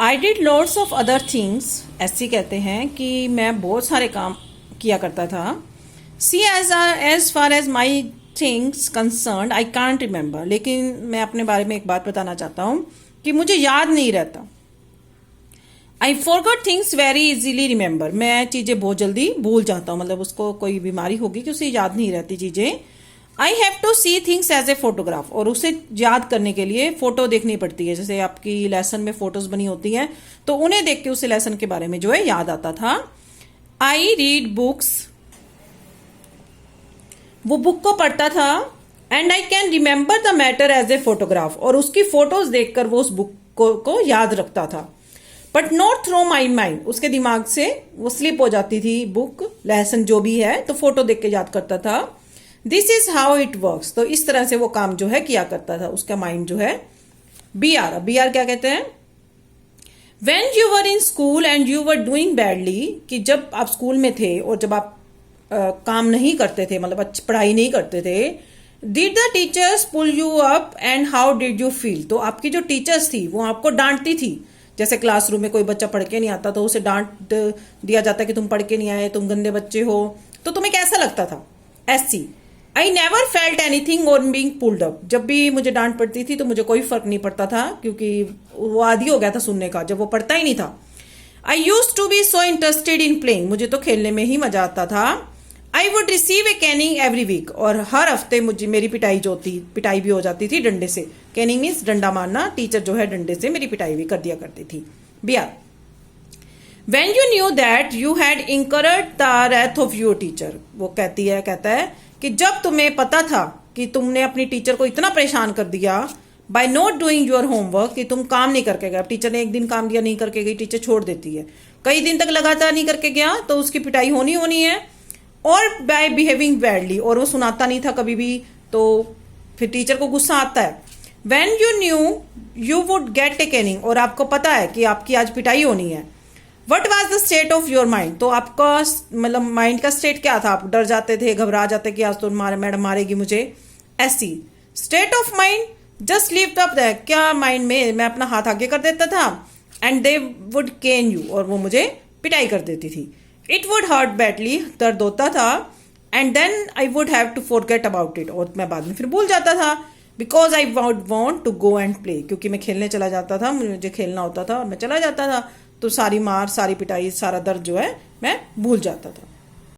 I did lots of other things. ऐसे कहते हैं कि मैं बहुत सारे काम किया करता था। See as far as my things concern I can't remember. लेकिन मैं अपने बारे में एक बात बताना चाहता हूँ कि मुझे याद नहीं रहता। I forgot things very easily remember. मैं चीज़ें बहुत जल्दी भूल जाता हूँ, मतलब उसको कोई बीमारी होगी कि उसे याद नहीं रहती चीज़ें। I have to see things as a photograph. और उसे याद करने के लिए फोटो देखनी पड़ती है। जैसे आपकी लेसन में फोटोज बनी होती हैं तो उन्हें देख के उसे लेसन के बारे में जो है याद आता था। I read books. वो बुक को पढ़ता था। And I can remember the matter as a photograph. और उसकी फोटोज देखकर वो उस बुक को याद रखता था। But not through my mind. उसके दिमाग से वो स्लिप हो जाती थी बुक लेसन जो भी है, तो फोटो देख के याद करता था। This is how it works. तो इस तरह से वो काम जो है किया करता था उसका माइंड जो है। बी आर क्या कहते हैं? When you were in school and you were doing badly. कि जब आप स्कूल में थे और जब आप काम नहीं करते थे, मतलब अच्छी पढ़ाई नहीं करते थे। Did the teachers pull you up and how did you feel. तो आपकी जो टीचर्स थी वो आपको डांटती थी। जैसे क्लासरूम में कोई बच्चा पढ़ के नहीं आता तो उसे डांट दिया जाता कि तुम पढ़ के नहीं आए, तुम गंदे बच्चे हो। तो तुम्हें कैसा लगता था? ऐसी I never felt anything on being pulled up. जब भी मुझे डांट पड़ती थी तो मुझे कोई फर्क नहीं पड़ता था, क्योंकि वो आदी हो गया था सुनने का जब वो पढ़ता ही नहीं था। I used to be so interested in playing. मुझे तो खेलने में ही मजा आता था। I would receive a caning every week. और हर हफ्ते मुझे मेरी पिटाई भी हो जाती थी डंडे से। कैनिंग मीन्स डंडा मारना। टीचर जो है डंडे से मेरी पिटाई भी कर दिया करती थी। बिया when you knew that you had incurred the wrath of your teacher. वो कहता है कि जब तुम्हें पता था कि तुमने अपनी टीचर को इतना परेशान कर दिया by not doing your homework, कि तुम काम नहीं करके गए। टीचर ने एक दिन काम दिया नहीं करके गई, टीचर छोड़ देती है। कई दिन तक लगातार नहीं करके गया तो उसकी पिटाई होनी है। और बाय बिहेविंग बैडली। और वो सुनाता नहीं था कभी भी, तो फिर टीचर को गुस्सा आता है। When you new you would get A Canning. और आपको पता है कि आपकी आज पिटाई होनी है। What was the state of your mind. तो आपका मतलब माइंड का स्टेट क्या था? आप डर जाते थे, घबरा जाते कि आज तो मैडम मारेगी मुझे। ऐसी state of mind just lift up the. क्या माइंड में मैं अपना हाथ आगे कर देता था। And they would cane you. और वो मुझे पिटाई कर देती थी। It would hurt badly. दर्द होता था। And then I would have to forget about it. और मैं बाद में फिर भूल जाता था। Because I would want to go and play. क्योंकि मैं खेलने चला जाता था, मुझे खेलना होता था और मैं चला जाता था, तो सारी मार, सारी पिटाई, सारा दर्द जो है मैं भूल जाता था।